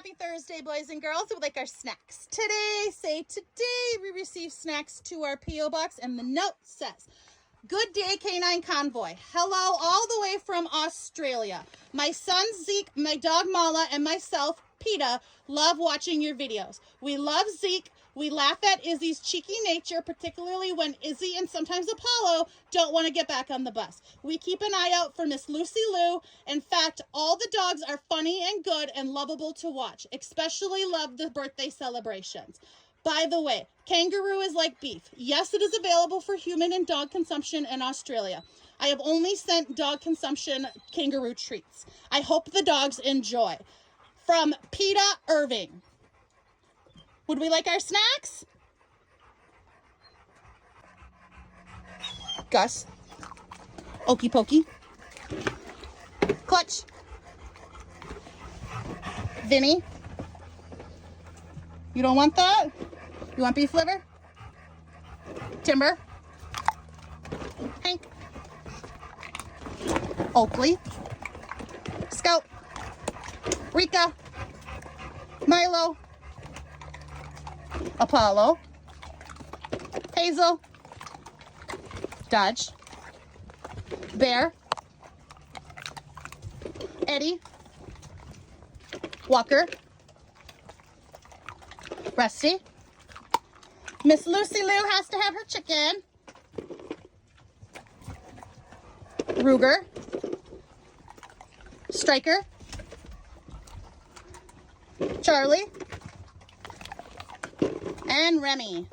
Happy Thursday, boys and girls. We like our snacks. Today we receive snacks to our P.O. box, and the note says, "Good day, Canine Convoy. Hello, all the way from Australia. My son Zeke, my dog Mala, and myself, Peta, love watching your videos. We love Zeke. We laugh at Izzy's cheeky nature, particularly when Izzy and sometimes Apollo don't want to get back on the bus. We keep an eye out for Miss Lucy Lou. In fact, all the dogs are funny and good and lovable to watch. Especially love the birthday celebrations. By the way, kangaroo is like beef. Yes, it is available for human and dog consumption in Australia. I have only sent dog consumption kangaroo treats. I hope the dogs enjoy." From Peta Irving. Would we like our snacks? Gus. Okey pokey. Clutch. Vinny. You don't want that? You want beef liver? Timber. Hank. Oakley. Scout. Rika. Milo. Apollo. Hazel. Dodge. Bear. Eddie. Walker. Rusty. Miss Lucy Lou has to have her chicken. Ruger. Striker. Charlie. And Remy.